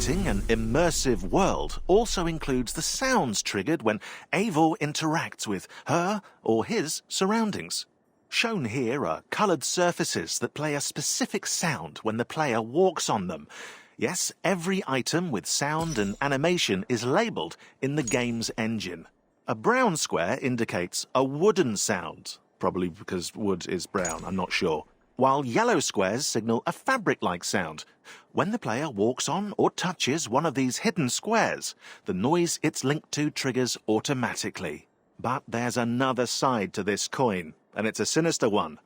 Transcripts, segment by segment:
Creating an immersive world also includes the sounds triggered when Eivor interacts with her or his surroundings. Shown here are coloured surfaces that play a specific sound when the player walks on them. Yes, every item with sound and animation is labelled in the game's engine. A brown square indicates a wooden sound, probably because wood is brown, I'm not sure, while yellow squares signal a fabric-like sound. When the player walks on or touches one of these hidden squares, the noise it's linked to triggers automatically. But there's another side to this coin, and it's a sinister one.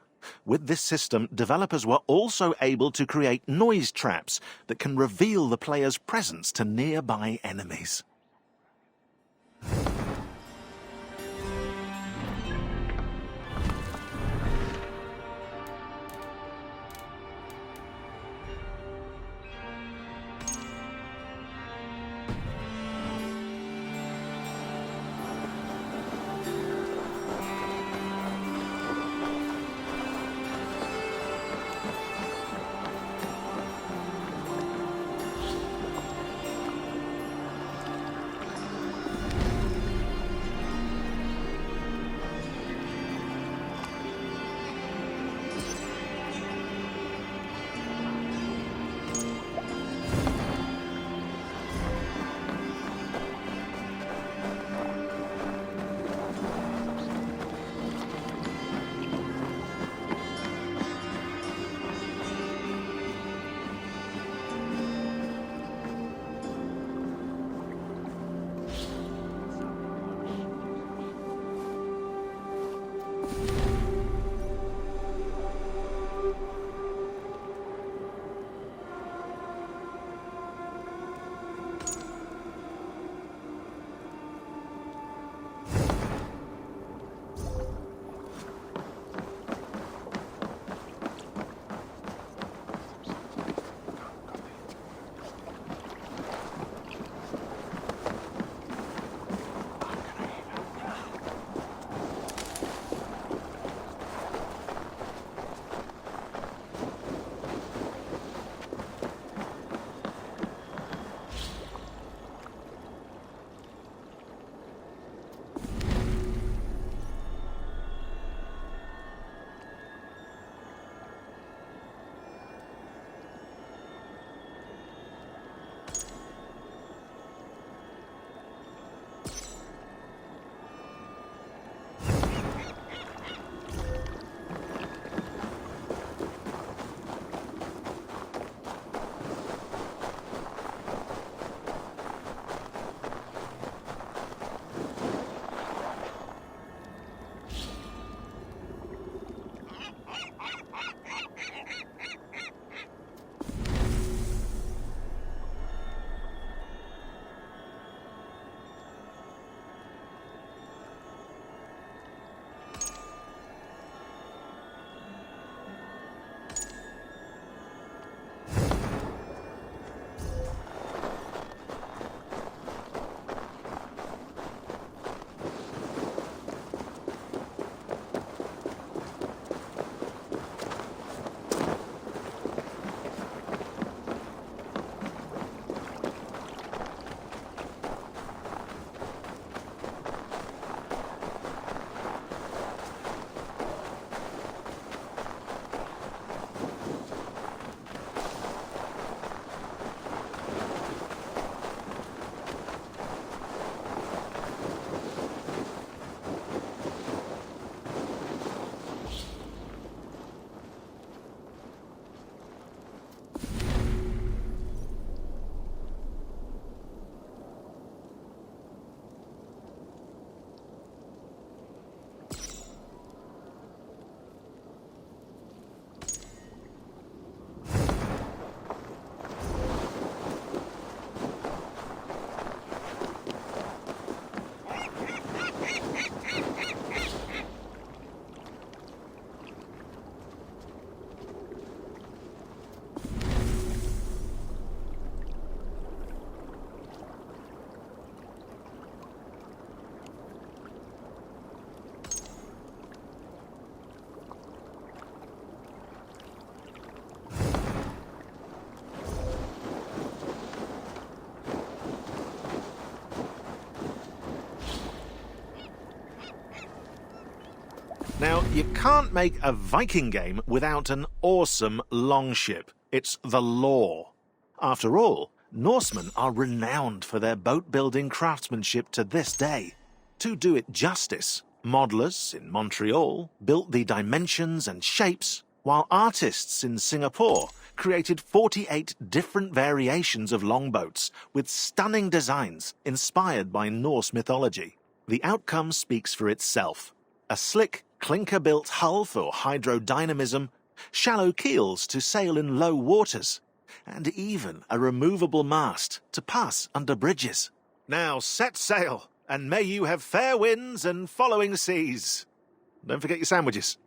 With this system, developers were also able to create noise traps that can reveal the player's presence to nearby enemies. Now, you can't make a Viking game without an awesome longship. It's the law. After all, Norsemen are renowned for their boat-building craftsmanship to this day. To do it justice, modelers in Montreal built the dimensions and shapes, while artists in Singapore created 48 different variations of longboats with stunning designs inspired by Norse mythology. The outcome speaks for itself. A slick, clinker-built hull for hydrodynamism, shallow keels to sail in low waters, and even a removable mast to pass under bridges. Now set sail, and may you have fair winds and following seas. Don't forget your sandwiches.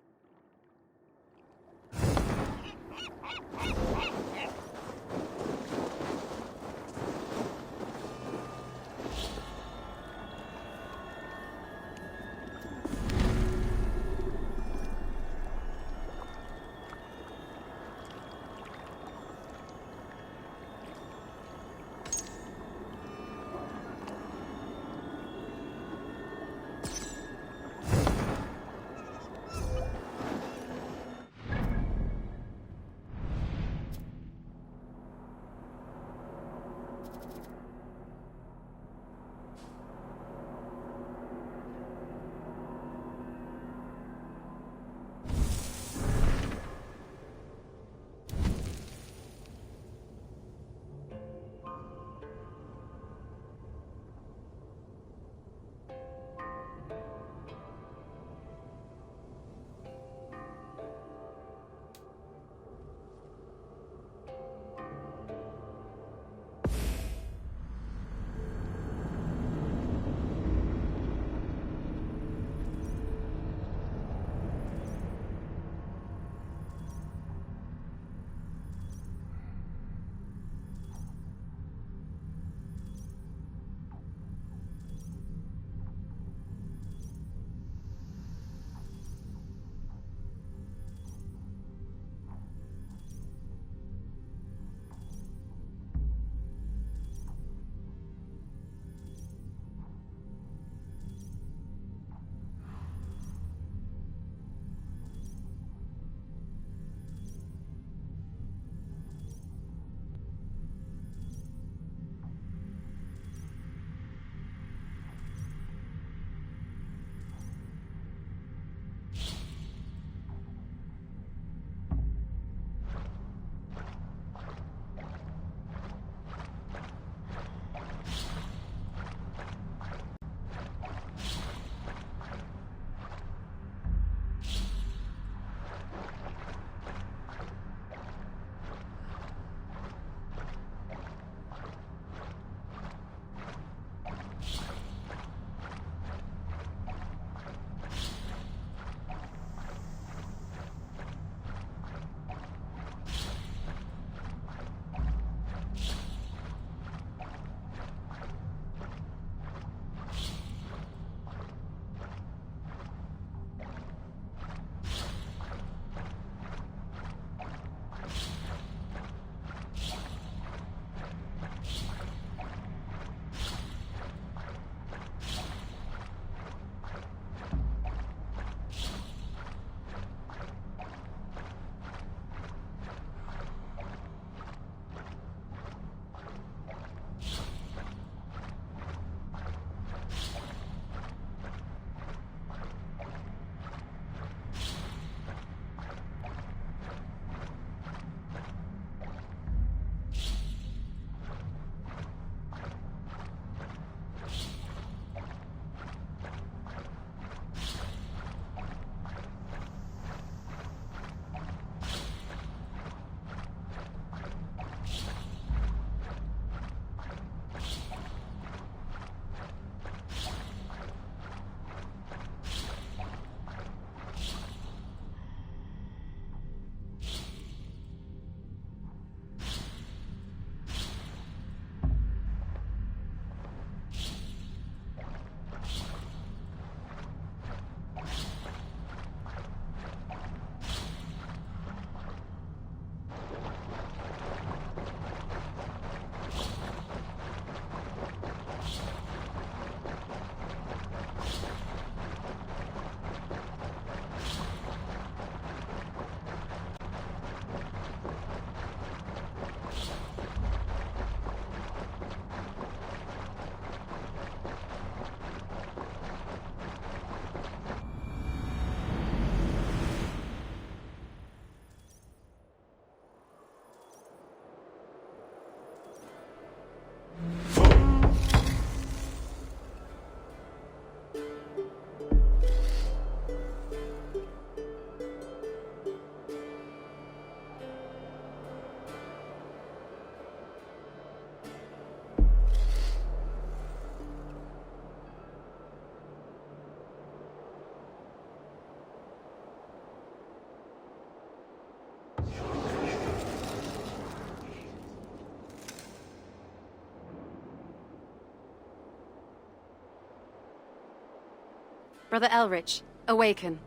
Brother Ealric, awaken.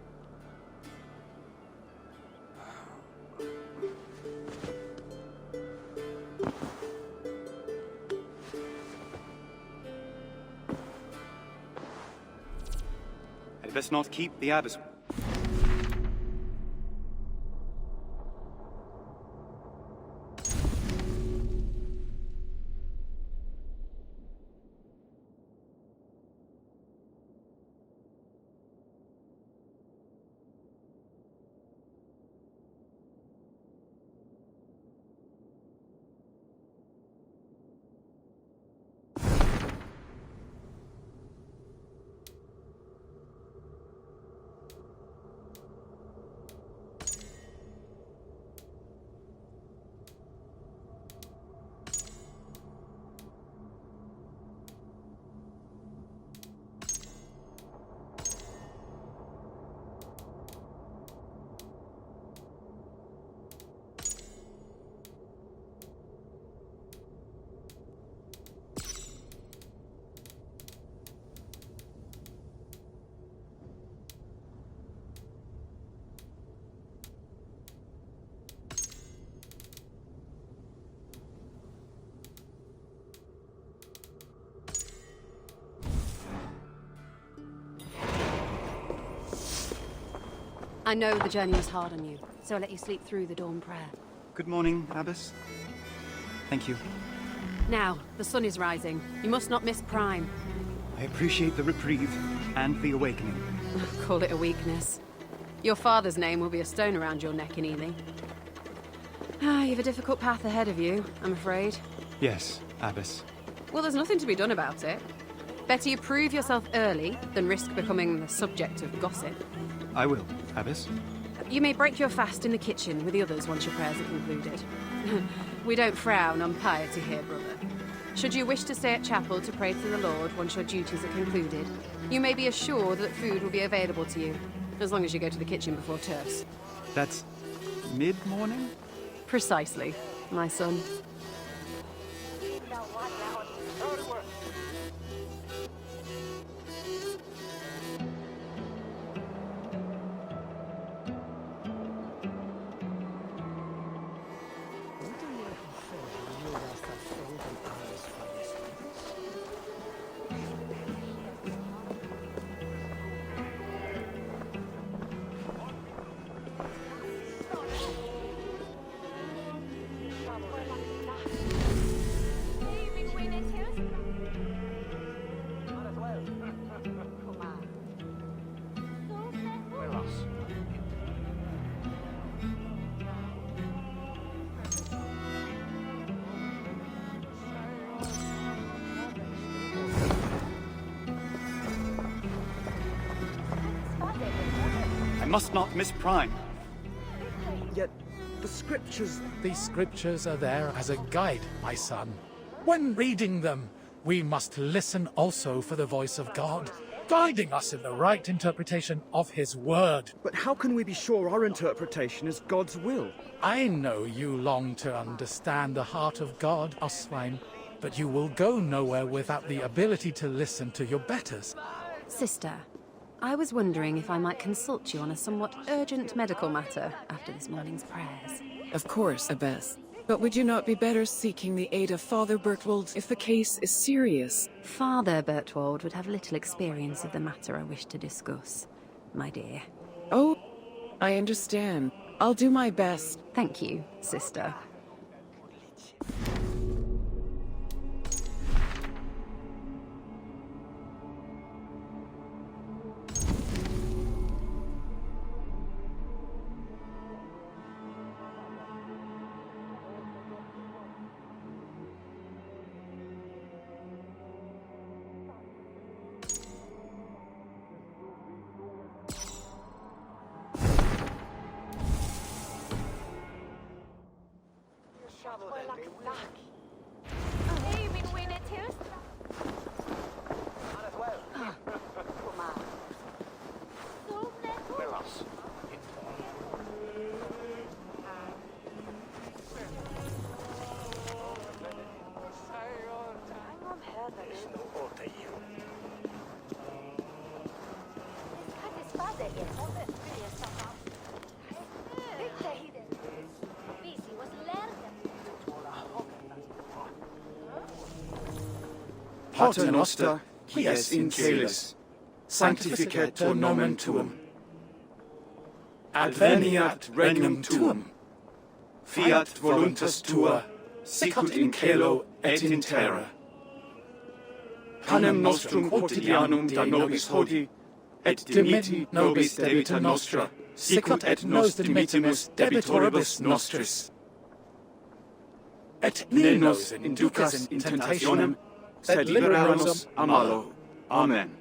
I'd best not keep the abbess. I know the journey was hard on you, so I'll let you sleep through the dawn prayer. Good morning, abbess. Thank you. Now, the sun is rising. You must not miss Prime. I appreciate the reprieve and the awakening. Call it a weakness. Your father's name will be a stone around your neck in Ely. Ah, you've a difficult path ahead of you, I'm afraid. Yes, abbess. Well, there's nothing to be done about it. Better you prove yourself early than risk becoming the subject of gossip. I will, abbess. You may break your fast in the kitchen with the others once your prayers are concluded. We don't frown on piety here, brother. Should you wish to stay at chapel to pray to the Lord once your duties are concluded, you may be assured that food will be available to you, as long as you go to the kitchen before terce. That's mid-morning? Precisely, my son. I must not miss Prime. Yet, the scriptures... The scriptures are there as a guide, my son. When reading them, we must listen also for the voice of God, guiding us in the right interpretation of His word. But how can we be sure our interpretation is God's will? I know you long to understand the heart of God, Oswine, but you will go nowhere without the ability to listen to your betters. Sister, I was wondering if I might consult you on a somewhat urgent medical matter after this morning's prayers. Of course, Abbess. But would you not be better seeking the aid of Father Bertwald if the case is serious? Father Bertwald would have little experience of the matter I wish to discuss, my dear. Oh, I understand. I'll do my best. Thank you, sister. Pater noster, qui es in caelis, sanctificetur nomen tuum. Adveniat regnum tuum. Fiat voluntas tua, sicut in caelo et in terra. Panem nostrum quotidianum da nobis hodie, et dimitti nobis debita nostra, sicut et nos dimittimus debitoribus nostris. Et ne nos inducas in tentationem, sed libera nos a malo. Amen.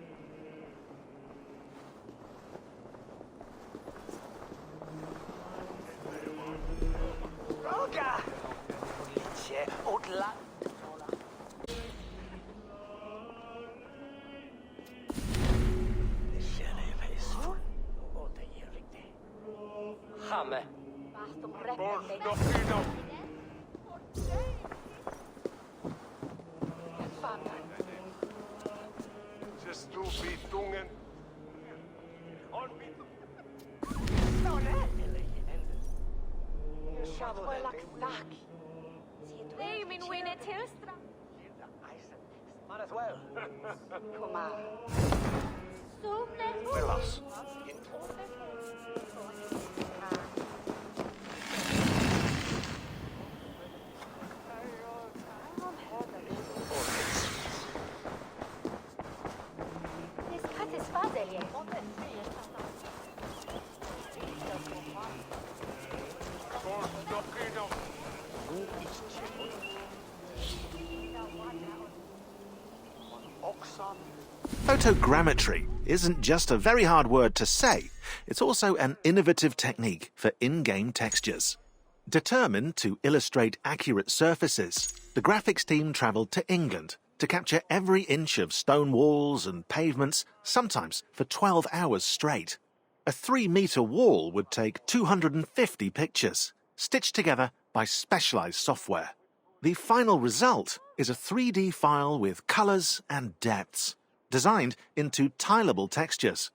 Ei, min winne tilstra. Might as well. Come on. Willows. Photogrammetry isn't just a very hard word to say, it's also an innovative technique for in-game textures. Determined to illustrate accurate surfaces, the graphics team travelled to England to capture every inch of stone walls and pavements, sometimes for 12 hours straight. A 3-metre wall would take 250 pictures, stitched together by specialised software. The final result is a 3D file with colours and depths, designed into tileable textures.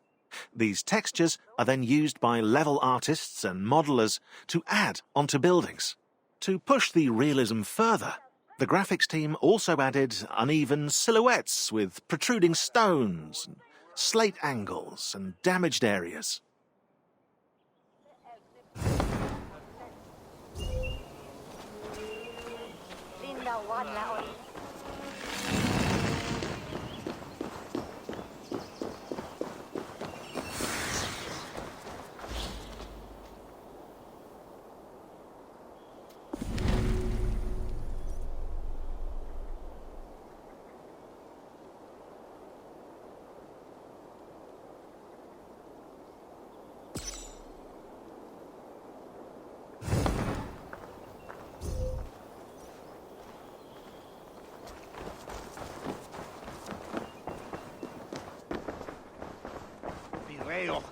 These textures are then used by level artists and modelers to add onto buildings. To push the realism further, the graphics team also added uneven silhouettes with protruding stones, slate angles and damaged areas.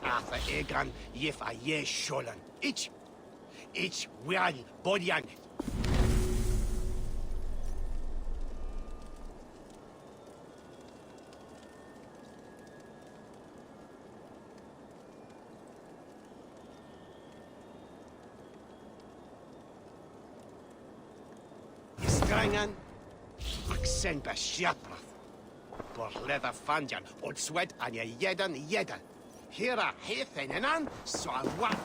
Arthur Egan, yef a ye sholan. Ich wial bodian. Istrangan, accent besjaprath. Por leather fanjan, od sweat an ye jeden. Here a heathen and an, so I what?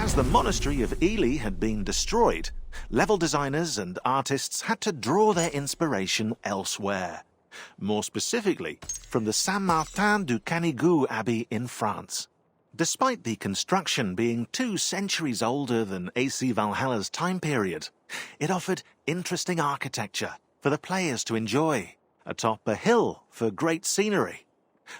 As the monastery of Ely had been destroyed, level designers and artists had to draw their inspiration elsewhere. More specifically, from the Saint-Martin du Canigou Abbey in France. Despite the construction being 2 centuries older than AC Valhalla's time period, it offered interesting architecture for the players to enjoy. Atop a hill for great scenery,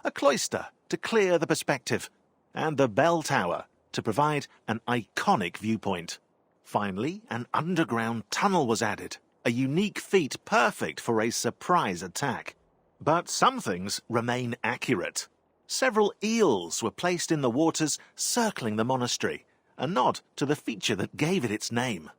a cloister to clear the perspective, and the bell tower to provide an iconic viewpoint. Finally, an underground tunnel was added, a unique feat perfect for a surprise attack. But some things remain accurate. Several eels were placed in the waters circling the monastery, a nod to the feature that gave it its name.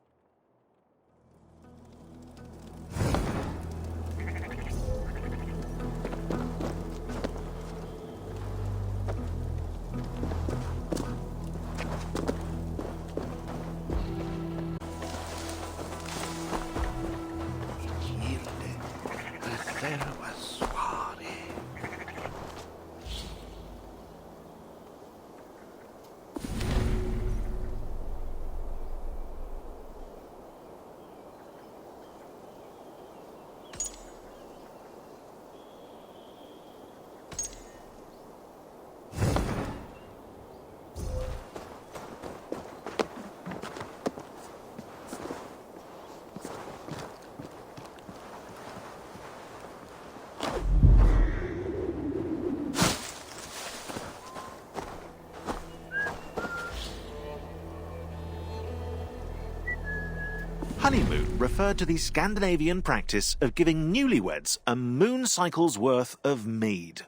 Honeymoon referred to the Scandinavian practice of giving newlyweds a moon cycle's worth of mead.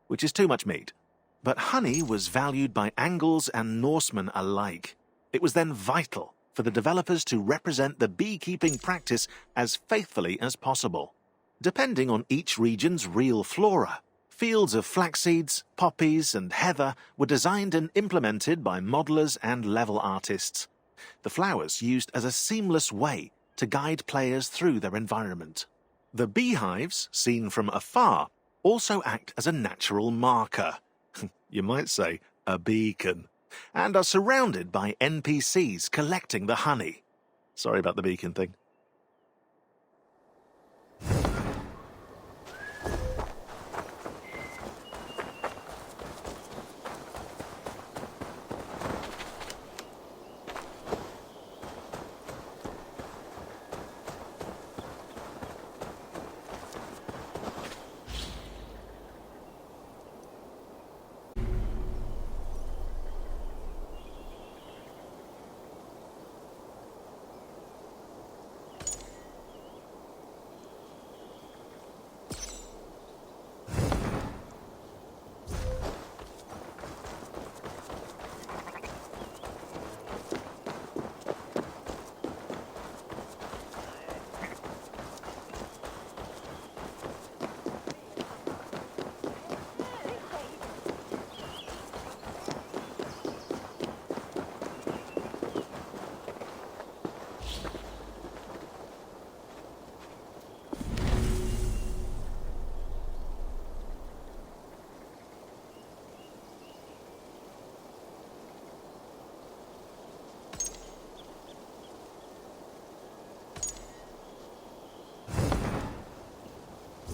Which is too much mead. But honey was valued by Angles and Norsemen alike. It was then vital for the developers to represent the beekeeping practice as faithfully as possible. Depending on each region's real flora, fields of flax seeds, poppies and heather were designed and implemented by modelers and level artists. The flowers used as a seamless way to guide players through their environment. The beehives, seen from afar, also act as a natural marker. You might say a beacon. And are surrounded by NPCs collecting the honey. Sorry about the beacon thing.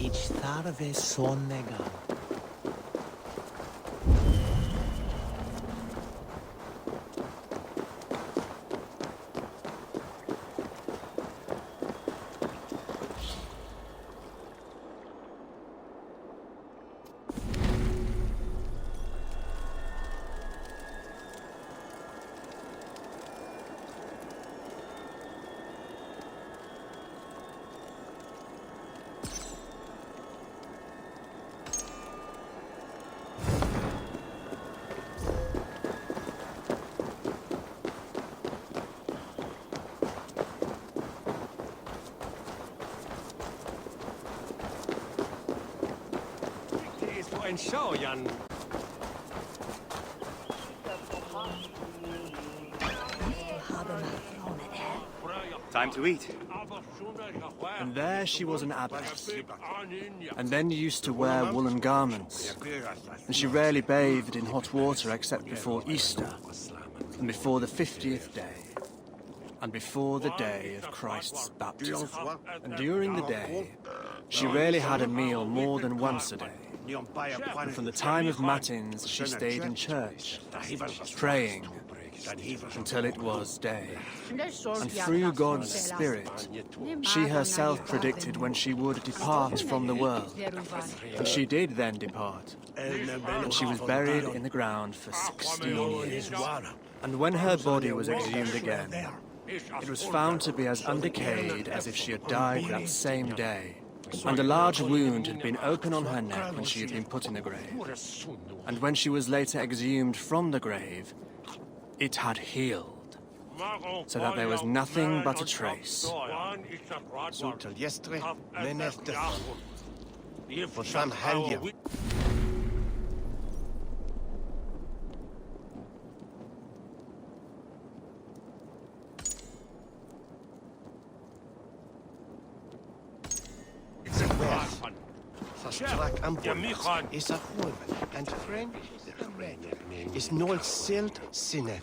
Ich starve sonnega. Show, Jan. Time to eat. And there she was an abbess. And then used to wear woolen garments. And she rarely bathed in hot water except before Easter. and before the 50th day, and before the day of Christ's baptism. And during the day, she rarely had a meal more than once a day. And from the time of matins, she stayed in church, praying until it was day. And through God's Spirit, she herself predicted when she would depart from the world. And she did then depart. And she was buried in the ground for 16 years. And when her body was exhumed again, it was found to be as undecayed as if she had died that same day. And a large wound had been open on her neck when she had been put in the grave. And when she was later exhumed from the grave, it had healed, so that there was nothing but a trace. Strak am Boden is a hoven, and friend is nol silt sinne.